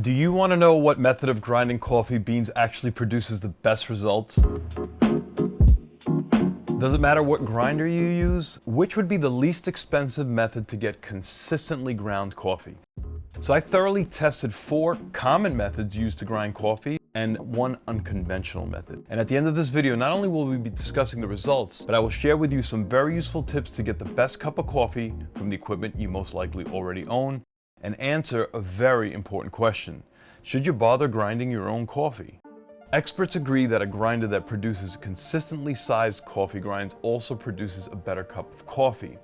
Do you want to know what method of grinding coffee beans actually produces the best results? Does it matter what grinder you use? Which would be the least expensive method to get consistently ground coffee? So I thoroughly tested 4 common methods used to grind coffee and 1 unconventional method. And at the end of this video, not only will we be discussing the results, but I will share with you some very useful tips to get the best cup of coffee from the equipment you most likely already own, and answer a very important question. Should you bother grinding your own coffee? Experts agree that a grinder that produces consistently sized coffee grinds also produces a better cup of coffee.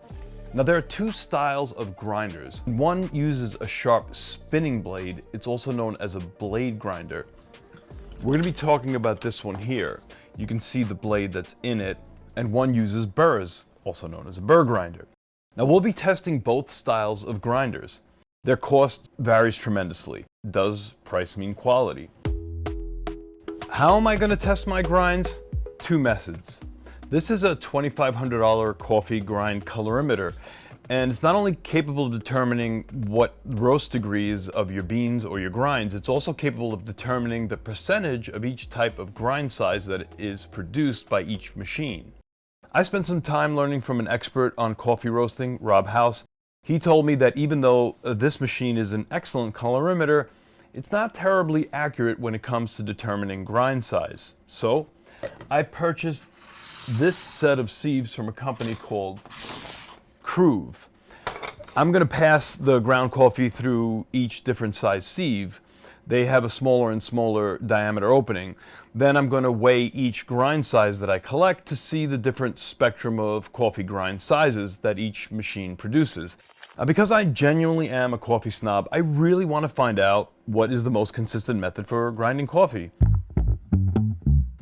Now there are 2 styles of grinders. One uses a sharp spinning blade. It's also known as a blade grinder. We're going to be talking about this one here. You can see the blade that's in it, and one uses burrs, also known as a burr grinder. Now we'll be testing both styles of grinders. Their cost varies tremendously. Does price mean quality? How am I going to test my grinds? 2 methods. This is a $2,500 coffee grind colorimeter, and it's not only capable of determining what roast degrees of your beans or your grinds, it's also capable of determining the percentage of each type of grind size that is produced by each machine. I spent some time learning from an expert on coffee roasting, Rob House. He told me that even though this machine is an excellent colorimeter, it's not terribly accurate when it comes to determining grind size. So I purchased this set of sieves from a company called Kruve. I'm going to pass the ground coffee through each different size sieve. They have a smaller and smaller diameter opening. Then I'm going to weigh each grind size that I collect to see the different spectrum of coffee grind sizes that each machine produces. Because I genuinely am a coffee snob, I really want to find out what is the most consistent method for grinding coffee.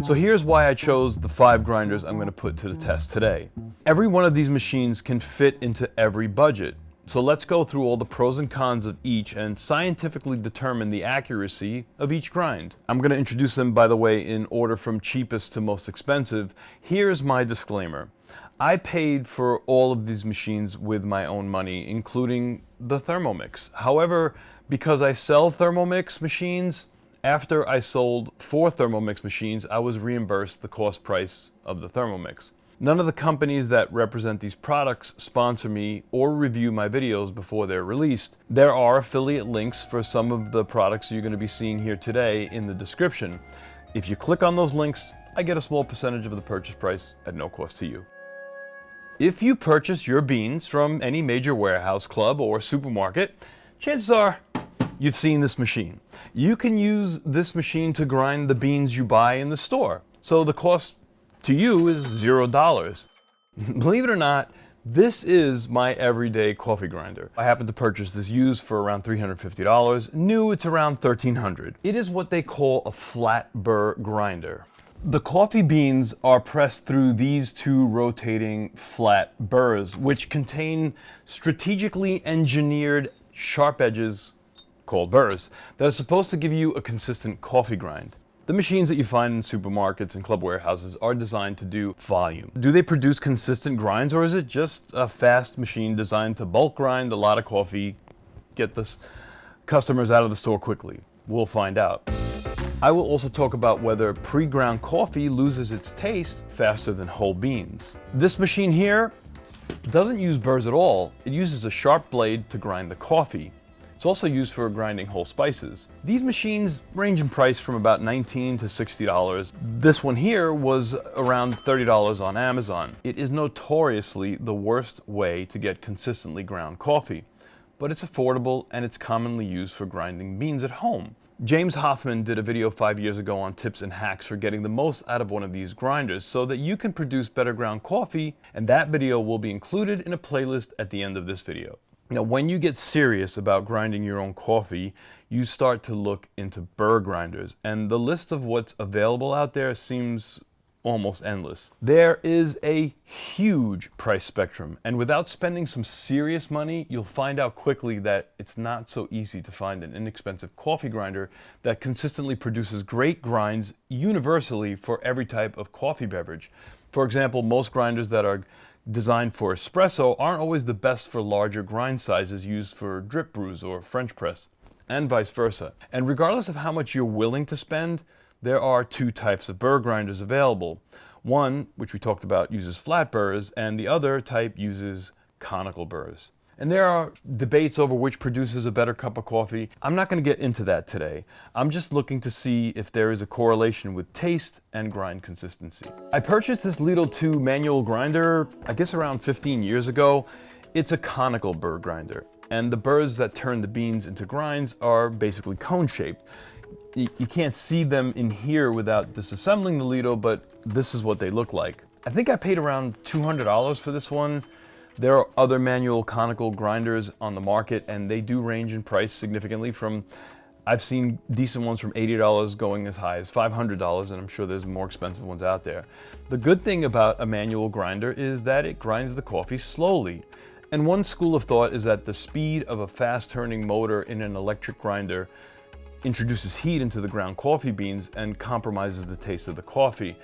So here's why I chose the 5 grinders I'm going to put to the test today. Every one of these machines can fit into every budget. So let's go through all the pros and cons of each and scientifically determine the accuracy of each grind. I'm going to introduce them, by the way, in order from cheapest to most expensive. Here's my disclaimer. I paid for all of these machines with my own money, including the Thermomix. However, because I sell Thermomix machines, after I sold 4 Thermomix machines, I was reimbursed the cost price of the Thermomix. None of the companies that represent these products sponsor me or review my videos before they're released. There are affiliate links for some of the products you're going to be seeing here today in the description. If you click on those links, I get a small percentage of the purchase price at no cost to you. If you purchase your beans from any major warehouse club or supermarket, chances are you've seen this machine. You can use this machine to grind the beans you buy in the store. So the cost to you is $0. Believe it or not, this is my everyday coffee grinder. I happened to purchase this used for around $350. New, it's around $1,300. It is what they call a flat burr grinder. The coffee beans are pressed through these 2 rotating flat burrs, which contain strategically engineered sharp edges called burrs that are supposed to give you a consistent coffee grind. The machines that you find in supermarkets and club warehouses are designed to do volume. Do they produce consistent grinds, or is it just a fast machine designed to bulk grind a lot of coffee, get the customers out of the store quickly? We'll find out. I will also talk about whether pre-ground coffee loses its taste faster than whole beans. This machine here doesn't use burrs at all. It uses a sharp blade to grind the coffee. It's also used for grinding whole spices. These machines range in price from about $19 to $60. This one here was around $30 on Amazon. It is notoriously the worst way to get consistently ground coffee, but it's affordable and it's commonly used for grinding beans at home. James Hoffman did a video 5 years ago on tips and hacks for getting the most out of one of these grinders so that you can produce better ground coffee, and that video will be included in a playlist at the end of this video. Now, when you get serious about grinding your own coffee, you start to look into burr grinders, and the list of what's available out there seems almost endless. There is a huge price spectrum, and without spending some serious money, you'll find out quickly that it's not so easy to find an inexpensive coffee grinder that consistently produces great grinds universally for every type of coffee beverage. For example, most grinders that are designed for espresso aren't always the best for larger grind sizes used for drip brews or French press. and vice versa. And regardless of how much you're willing to spend, there are two types of burr grinders available. One, which we talked about, uses flat burrs, and the other type uses conical burrs. And there are debates over which produces a better cup of coffee. I'm not going to get into that today. I'm just looking to see if there is a correlation with taste and grind consistency. I purchased this Lidl 2 manual grinder, I guess around 15 years ago. It's a conical burr grinder, and the burrs that turn the beans into grinds are basically cone-shaped. You can't see them in here without disassembling the Lidl, but this is what they look like. I think I paid around $200 for this one. There are other manual conical grinders on the market, and they do range in price significantly from, I've seen decent ones from $80 going as high as $500, and I'm sure there's more expensive ones out there. The good thing about a manual grinder is that it grinds the coffee slowly. And one school of thought is that the speed of a fast-turning motor in an electric grinder introduces heat into the ground coffee beans and compromises the taste of the coffee.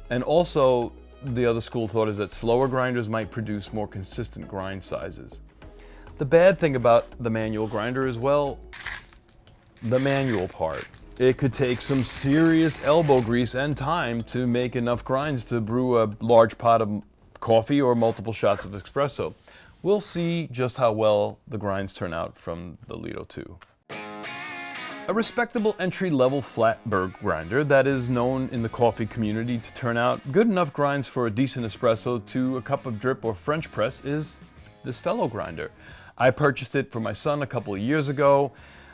And also, the other school of thought is that slower grinders might produce more consistent grind sizes. The bad thing about the manual grinder is, well, the manual part. It could take some serious elbow grease and time to make enough grinds to brew a large pot of coffee or multiple shots of espresso. We'll see just how well the grinds turn out from the Lidl 2. A respectable entry-level flat burr grinder that is known in the coffee community to turn out good enough grinds for a decent espresso to a cup of drip or French press is this fellow grinder. I purchased it for my son a couple of years ago.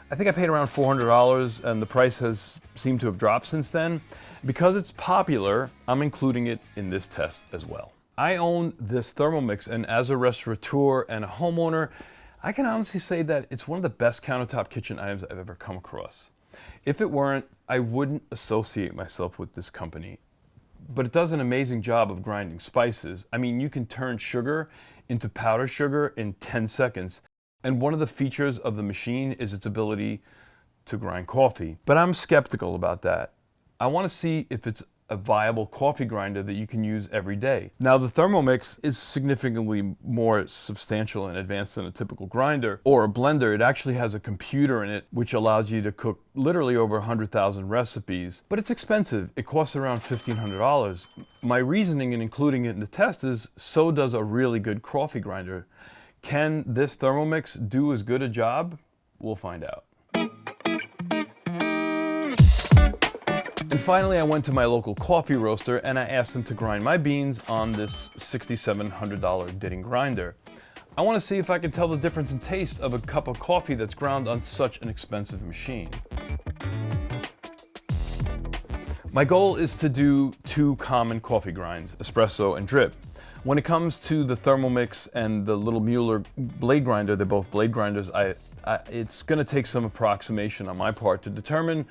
I think I paid around $400, and the price has seemed to have dropped since then. Because it's popular, I'm including it in this test as well. I own this Thermomix, and as a restaurateur and a homeowner, I can honestly say that it's one of the best countertop kitchen items I've ever come across. If it weren't, I wouldn't associate myself with this company. But it does an amazing job of grinding spices. I mean, you can turn sugar into powdered sugar in 10 seconds. And one of the features of the machine is its ability to grind coffee. But I'm skeptical about that. I want to see if it's a viable coffee grinder that you can use every day. Now, the Thermomix is significantly more substantial and advanced than a typical grinder or a blender. It actually has a computer in it which allows you to cook literally over 100,000 recipes, but it's expensive. It costs around $1,500. My reasoning in including it in the test is so does a really good coffee grinder. Can this Thermomix do as good a job? We'll find out. And finally, I went to my local coffee roaster and I asked them to grind my beans on this $6,700 Ditting grinder. I want to see if I can tell the difference in taste of a cup of coffee that's ground on such an expensive machine. My goal is to do two common coffee grinds, espresso and drip. When it comes to the Thermomix and the little Mueller blade grinder, they're both blade grinders, it's going to take some approximation on my part to determine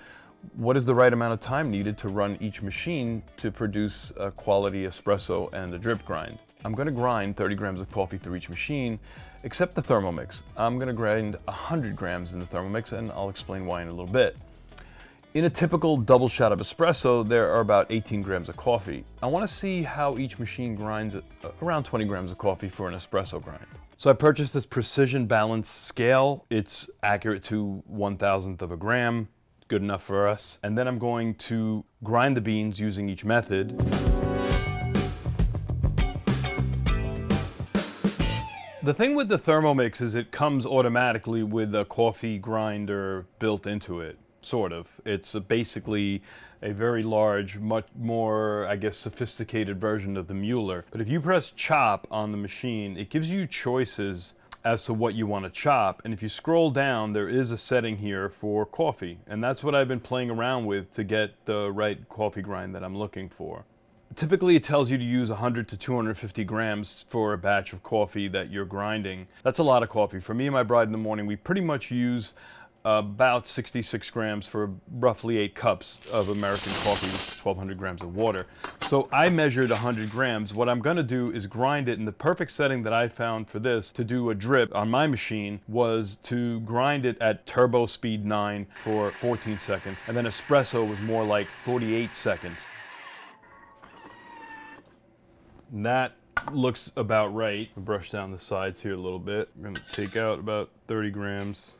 what is the right amount of time needed to run each machine to produce a quality espresso and a drip grind. I'm going to grind 30 grams of coffee through each machine, except the Thermomix. I'm going to grind 100 grams in the Thermomix, and I'll explain why in a little bit. In a typical double shot of espresso, there are about 18 grams of coffee. I want to see how each machine grinds around 20 grams of coffee for an espresso grind. So I purchased this precision balanced scale. It's accurate to 1,000th of a gram. Good enough for us. And then I'm going to grind the beans using each method. The thing with the Thermomix is it comes automatically with a coffee grinder built into it, sort of. It's basically a very large, much more, I guess, sophisticated version of the Mueller. But if you press chop on the machine, it gives you choices as to what you want to chop, and if you scroll down, there is a setting here for coffee, and that's what I've been playing around with to get the right coffee grind that I'm looking for. Typically it tells you to use 100 to 250 grams for a batch of coffee that you're grinding. That's a lot of coffee. For me and my bride in the morning, we pretty much use about 66 grams for roughly 8 cups of American coffee, which is 1,200 grams of water. So I measured 100 grams. What I'm going to do is grind it, and the perfect setting that I found for this to do a drip on my machine was to grind it at turbo speed 9 for 14 seconds, and then espresso was more like 48 seconds. And that looks about right. Brush down the sides here a little bit. I'm going to take out about 30 grams.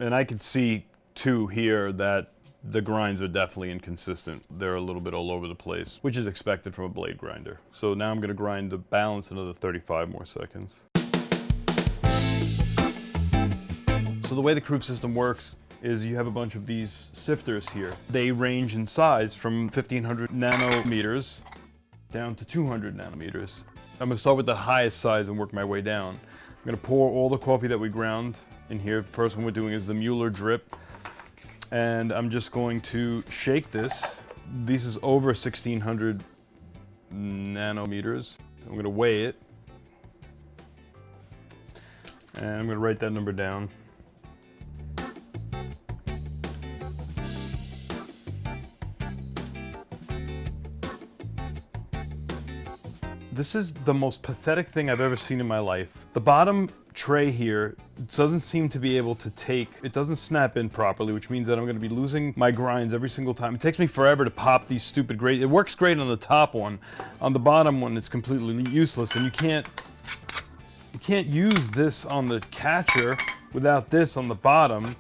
And I could see too here that the grinds are definitely inconsistent. They're a little bit all over the place, which is expected from a blade grinder. So now I'm going to grind the balance another 35 more seconds. So the way the Krupp system works is you have a bunch of these sifters here. They range in size from 1500 nanometers down to 200 nanometers. I'm going to start with the highest size and work my way down. I'm going to pour all the coffee that we ground in here. First one we're doing is the Mueller drip. And I'm just going to shake this. This is over 1600 nanometers. I'm going to weigh it. And I'm going to write that number down. This is the most pathetic thing I've ever seen in my life. The bottom tray here doesn't seem to be able to take, it doesn't snap in properly, which means that I'm going to be losing my grinds every single time. It takes me forever to pop these stupid grate. It works great on the top one. On the bottom one, it's completely useless, and you can't use this on the catcher without this on the bottom.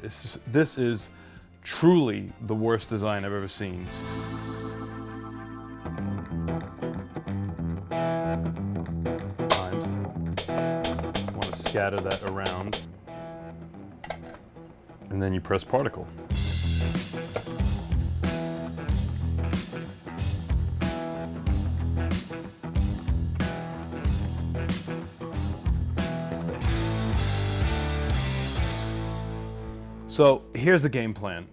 This is truly the worst design I've ever seen. Scatter that around, and then you press particle. So here's the game plan.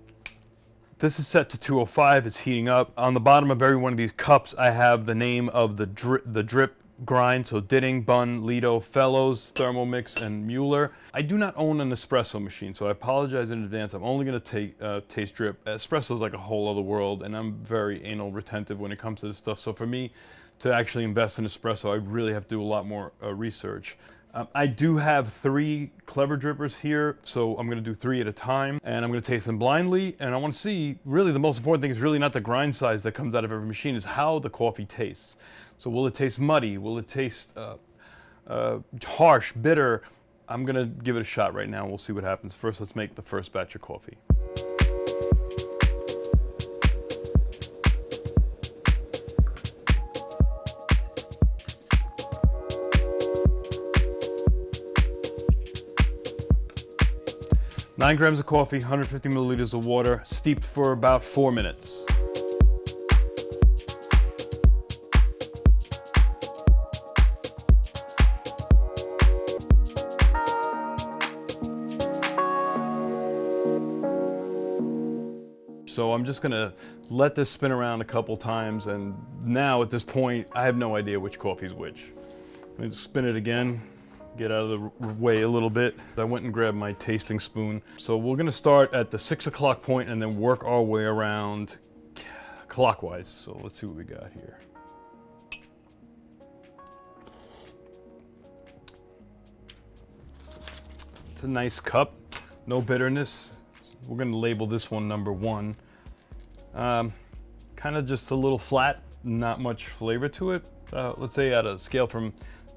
This is set to 205, it's heating up. On the bottom of every one of these cups, I have the name of the drip grind, so Ditting, Bunn, Lido, Fellows, Thermomix, and Mueller. I do not own an espresso machine, so I apologize in advance. I'm only going to taste drip. Espresso is like a whole other world, and I'm very anal retentive when it comes to this stuff. So for me to actually invest in espresso, I really have to do a lot more research. I do have 3 clever drippers here, so I'm going to do 3 at a time, and I'm going to taste them blindly. And I want to see, really the most important thing is really not the grind size that comes out of every machine, is how the coffee tastes. So will it taste muddy? Will it taste harsh, bitter? I'm going to give it a shot right now. We'll see what happens. First, let's make the first batch of coffee. Nine grams of coffee, 150 milliliters of water, steeped for about 4 minutes. So I'm just gonna let this spin around a couple times, and now at this point, I have no idea which coffee is which. Let me just spin it again, get out of the way a little bit. I went and grabbed my tasting spoon. So we're gonna start at the 6 o'clock point and then work our way around clockwise. So let's see what we got here. It's a nice cup, no bitterness. We're gonna label this one number 1. Kind of just a little flat, not much flavor to it. Let's say at a scale from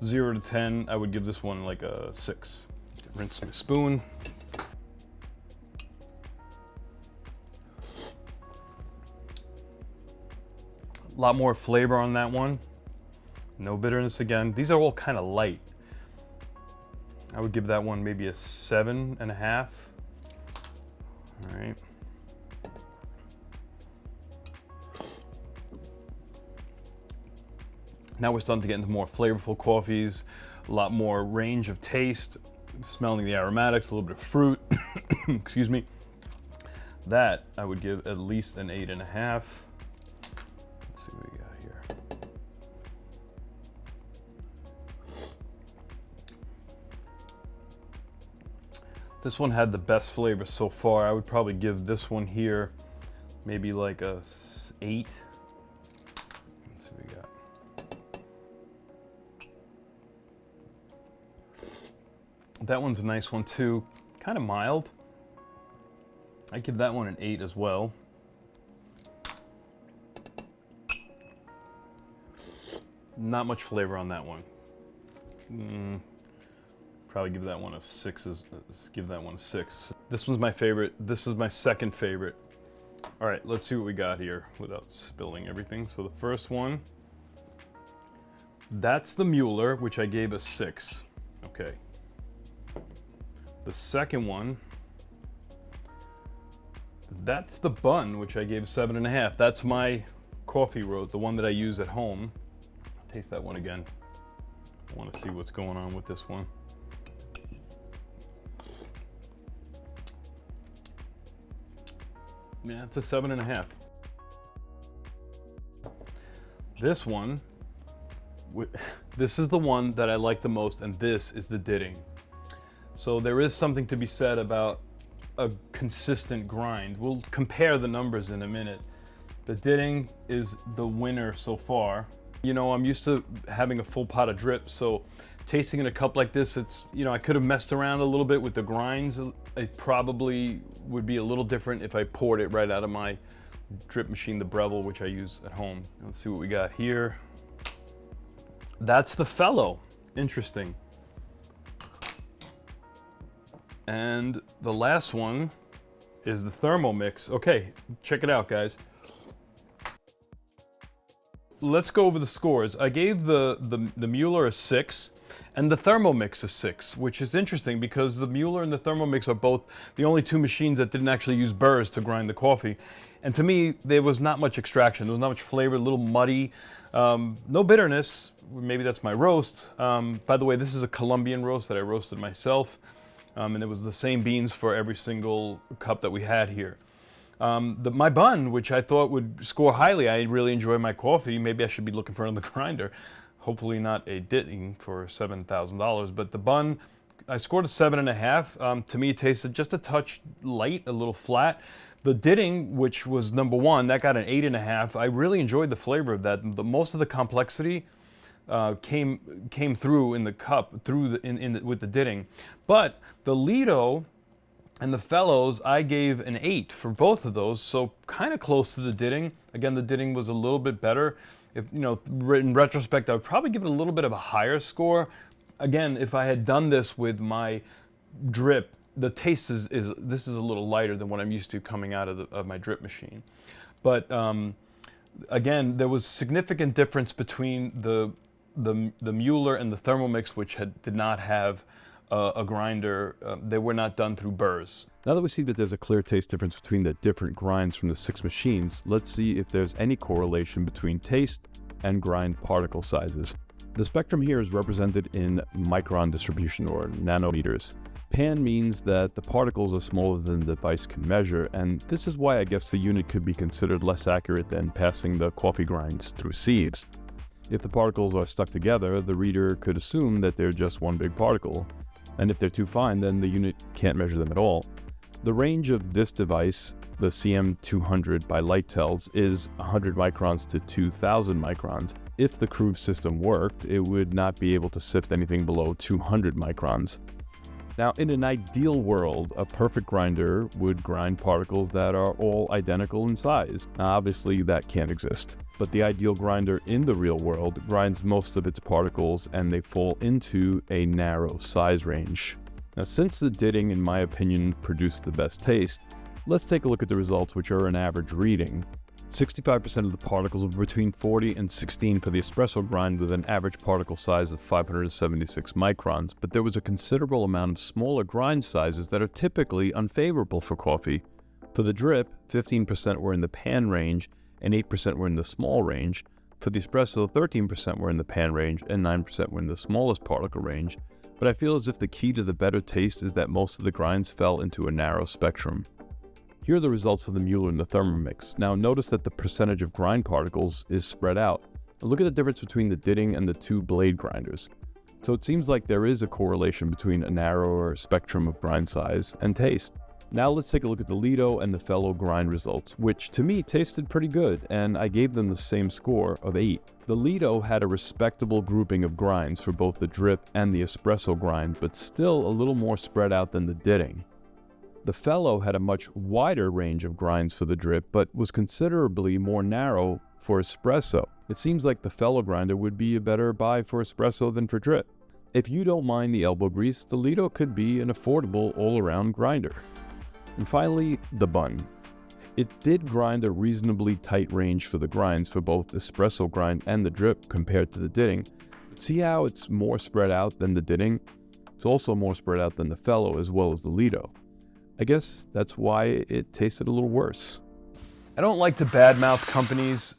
0 to 10, I would give this one like a 6. Rinse my spoon. A lot more flavor on that one. No bitterness again. These are all kind of light. I would give that one maybe a 7.5. All right. Now we're starting to get into more flavorful coffees, a lot more range of taste, smelling the aromatics, a little bit of fruit. Excuse me. That I would give at least an 8.5. Let's see what we got here. This one had the best flavor so far. I would probably give this one here maybe like a 8. Let's see what we got. That one's a nice one too, kind of mild. I give that one an 8 as well. Not much flavor on that one. Probably give that one a 6. Give that one a 6. This one's my favorite. This is my second favorite. All right, let's see what we got here without spilling everything. So the first one, that's the Mueller, which I gave a 6. Okay. The second one, that's the Bun, which I gave 7.5. That's my coffee roast, the one that I use at home. Taste that one again. I want to see what's going on with this one. Yeah, it's a 7.5. This one, this is the one that I like the most, and this is the Ditting. So there is something to be said about a consistent grind. We'll compare the numbers in a minute. The Ditting is the winner so far. You know, I'm used to having a full pot of drip, so tasting in a cup like this, it's, you know, I could have messed around a little bit with the grinds. It probably would be a little different if I poured it right out of my drip machine, the Breville, which I use at home. Let's see what we got here. That's the Fellow. Interesting. And the last one is the Thermomix. Okay, check it out, guys. Let's go over the scores. I gave the Mueller a 6 and the Thermomix a 6, which is interesting because the Mueller and the Thermomix are both the only two machines that didn't actually use burrs to grind the coffee. And to me, there was not much extraction. There was not much flavor, a little muddy, no bitterness. Maybe that's my roast. By the way, this is a Colombian roast that I roasted myself. And it was the same beans for every single cup that we had here. My Bun, which I thought would score highly, I really enjoy my coffee. Maybe I should be looking for another grinder. Hopefully not a Ditting for $7,000. But the Bun, I scored a 7.5. To me, it tasted just a touch light, a little flat. The Ditting, which was number 1, that got an 8.5. I really enjoyed the flavor of that. Most of the complexity came through in the cup, with the Ditting. But the Lido and the Fellows, I gave an 8 for both of those, so kind of close to the Ditting. Again, the Ditting was a little bit better. If, you know, in retrospect, I would probably give it a little bit of a higher score. Again, if I had done this with my drip, the taste this is a little lighter than what I'm used to coming out of my drip machine. But again, there was significant difference between the Mueller and the Thermomix, which did not have a grinder. They were not done through burrs. Now that we see that there's a clear taste difference between the different grinds from the 6 machines, let's see if there's any correlation between taste and grind particle sizes. The spectrum here is represented in micron distribution, or nanometers. Pan means that the particles are smaller than the device can measure, and this is why I guess the unit could be considered less accurate than passing the coffee grinds through sieves. If the particles are stuck together, the reader could assume that they're just one big particle. And if they're too fine, then the unit can't measure them at all. The range of this device, the CM200 by Lightells, is 100 microns to 2000 microns. If the Cruve system worked, it would not be able to sift anything below 200 microns. Now, in an ideal world, a perfect grinder would grind particles that are all identical in size. Now, obviously, that can't exist. But the ideal grinder in the real world grinds most of its particles, and they fall into a narrow size range. Now, since the Ditting, in my opinion, produced the best taste, let's take a look at the results, which are an average reading. 65% of the particles were between 40 and 16 for the espresso grind, with an average particle size of 576 microns, but there was a considerable amount of smaller grind sizes that are typically unfavorable for coffee. For the drip, 15% were in the pan range and 8% were in the small range. For the espresso, 13% were in the pan range and 9% were in the smallest particle range, but I feel as if the key to the better taste is that most of the grinds fell into a narrow spectrum. Here are the results for the Mueller and the Thermomix. Now notice that the percentage of grind particles is spread out. Look at the difference between the Ditting and the two blade grinders. So it seems like there is a correlation between a narrower spectrum of grind size and taste. Now let's take a look at the Lido and the Fellow grind results, which to me tasted pretty good, and I gave them the same score of 8. The Lido had a respectable grouping of grinds for both the drip and the espresso grind, but still a little more spread out than the Ditting. The Fellow had a much wider range of grinds for the drip, but was considerably more narrow for espresso. It seems like the Fellow grinder would be a better buy for espresso than for drip. If you don't mind the elbow grease, the Lido could be an affordable all-around grinder. And finally, the bun. It did grind a reasonably tight range for the grinds for both espresso grind and the drip compared to the ditting. But see how it's more spread out than the ditting? It's also more spread out than the Fellow as well as the Lido. I guess that's why it tasted a little worse. I don't like to badmouth companies,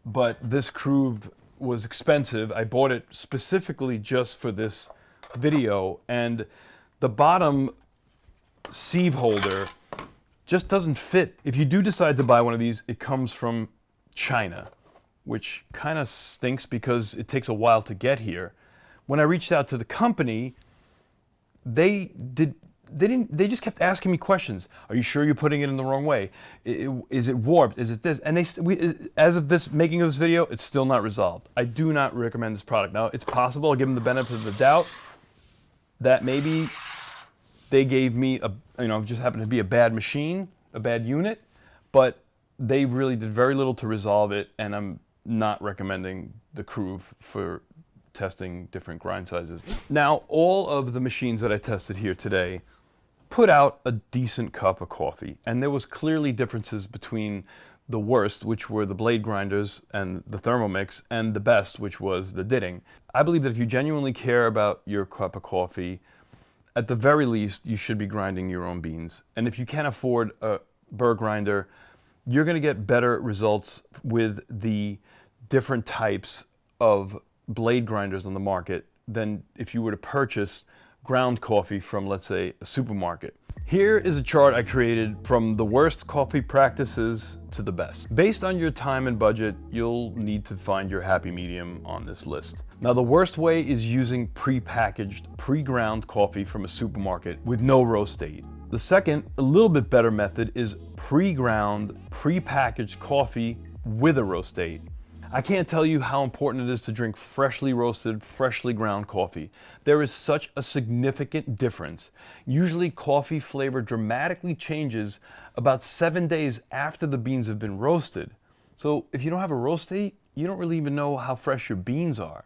but this Groove was expensive. I bought it specifically just for this video, and the bottom sieve holder just doesn't fit. If you do decide to buy one of these, it comes from China, which kind of stinks because it takes a while to get here. When I reached out to the company, they just kept asking me questions. Are you sure you're putting it in the wrong way? Is it warped? Is it this? And as of this making of this video, it's still not resolved. I do not recommend this product. Now, it's possible, I'll give them the benefit of the doubt, that maybe they gave me just happened to be a bad machine, a bad unit, but they really did very little to resolve it, and I'm not recommending the Groove for testing different grind sizes. Now, all of the machines that I tested here today put out a decent cup of coffee, and there was clearly differences between the worst, which were the blade grinders and the Thermomix, and the best, which was the ditting. I believe that if you genuinely care about your cup of coffee, at the very least, you should be grinding your own beans. And if you can't afford a burr grinder, you're going to get better results with the different types of blade grinders on the market than if you were to purchase ground coffee from, let's say, a supermarket. Here is a chart I created from the worst coffee practices to the best. Based on your time and budget, you'll need to find your happy medium on this list. Now, the worst way is using pre-packaged, pre-ground coffee from a supermarket with no roast date. The second, a little bit better method is pre-ground, pre-packaged coffee with a roast date. I can't tell you how important it is to drink freshly roasted, freshly ground coffee. There is such a significant difference. Usually coffee flavor dramatically changes about 7 days after the beans have been roasted. So if you don't have a roast date, you don't really even know how fresh your beans are.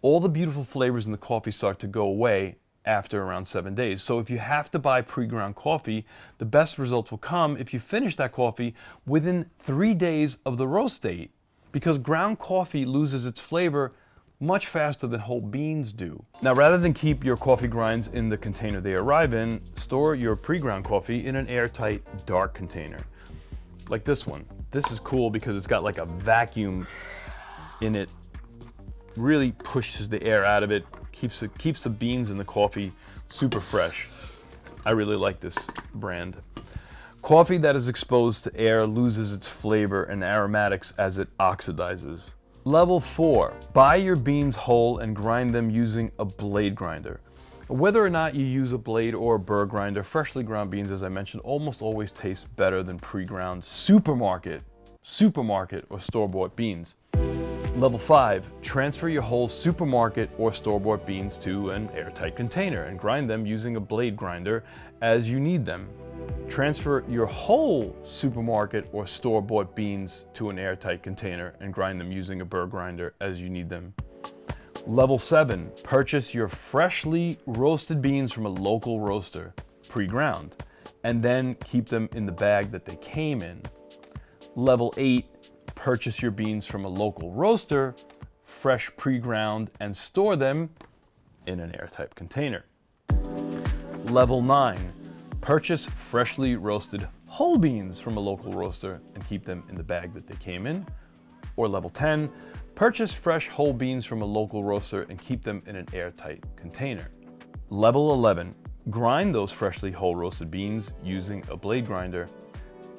All the beautiful flavors in the coffee start to go away after around 7 days. So if you have to buy pre-ground coffee, the best results will come if you finish that coffee within 3 days of the roast date, because ground coffee loses its flavor much faster than whole beans do. Now, rather than keep your coffee grinds in the container they arrive in, store your pre-ground coffee in an airtight, dark container. Like this one. This is cool because it's got like a vacuum in it. Really pushes the air out of it, keeps the beans and the coffee super fresh. I really like this brand. Coffee that is exposed to air loses its flavor and aromatics as it oxidizes. Level 4, buy your beans whole and grind them using a blade grinder. Whether or not you use a blade or a burr grinder, freshly ground beans, as I mentioned, almost always taste better than pre-ground supermarket or store-bought beans. Level 5, transfer your whole supermarket or store-bought beans to an airtight container and grind them using a blade grinder as you need them. Transfer your whole supermarket or store-bought beans to an airtight container and grind them using a burr grinder as you need them. Level 7, purchase your freshly roasted beans from a local roaster, pre-ground, and then keep them in the bag that they came in. Level 8, purchase your beans from a local roaster, fresh pre-ground, and store them in an airtight container. Level 9, purchase freshly roasted whole beans from a local roaster and keep them in the bag that they came in. Or level 10, purchase fresh whole beans from a local roaster and keep them in an airtight container. Level 11, grind those freshly whole roasted beans using a blade grinder.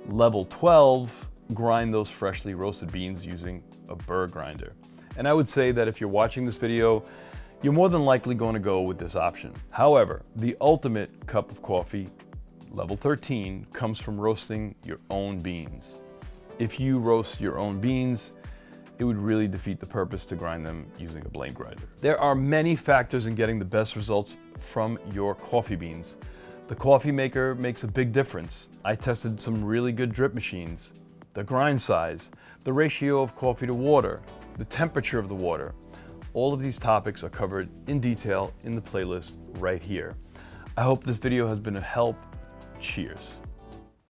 Level 12, grind those freshly roasted beans using a burr grinder. And I would say that if you're watching this video, you're more than likely going to go with this option. However, the ultimate cup of coffee, level 13, comes from roasting your own beans. If you roast your own beans, it would really defeat the purpose to grind them using a blade grinder. There are many factors in getting the best results from your coffee beans. The coffee maker makes a big difference. I tested some really good drip machines. The grind size, the ratio of coffee to water, the temperature of the water. All of these topics are covered in detail in the playlist right here. I hope this video has been a help. Cheers.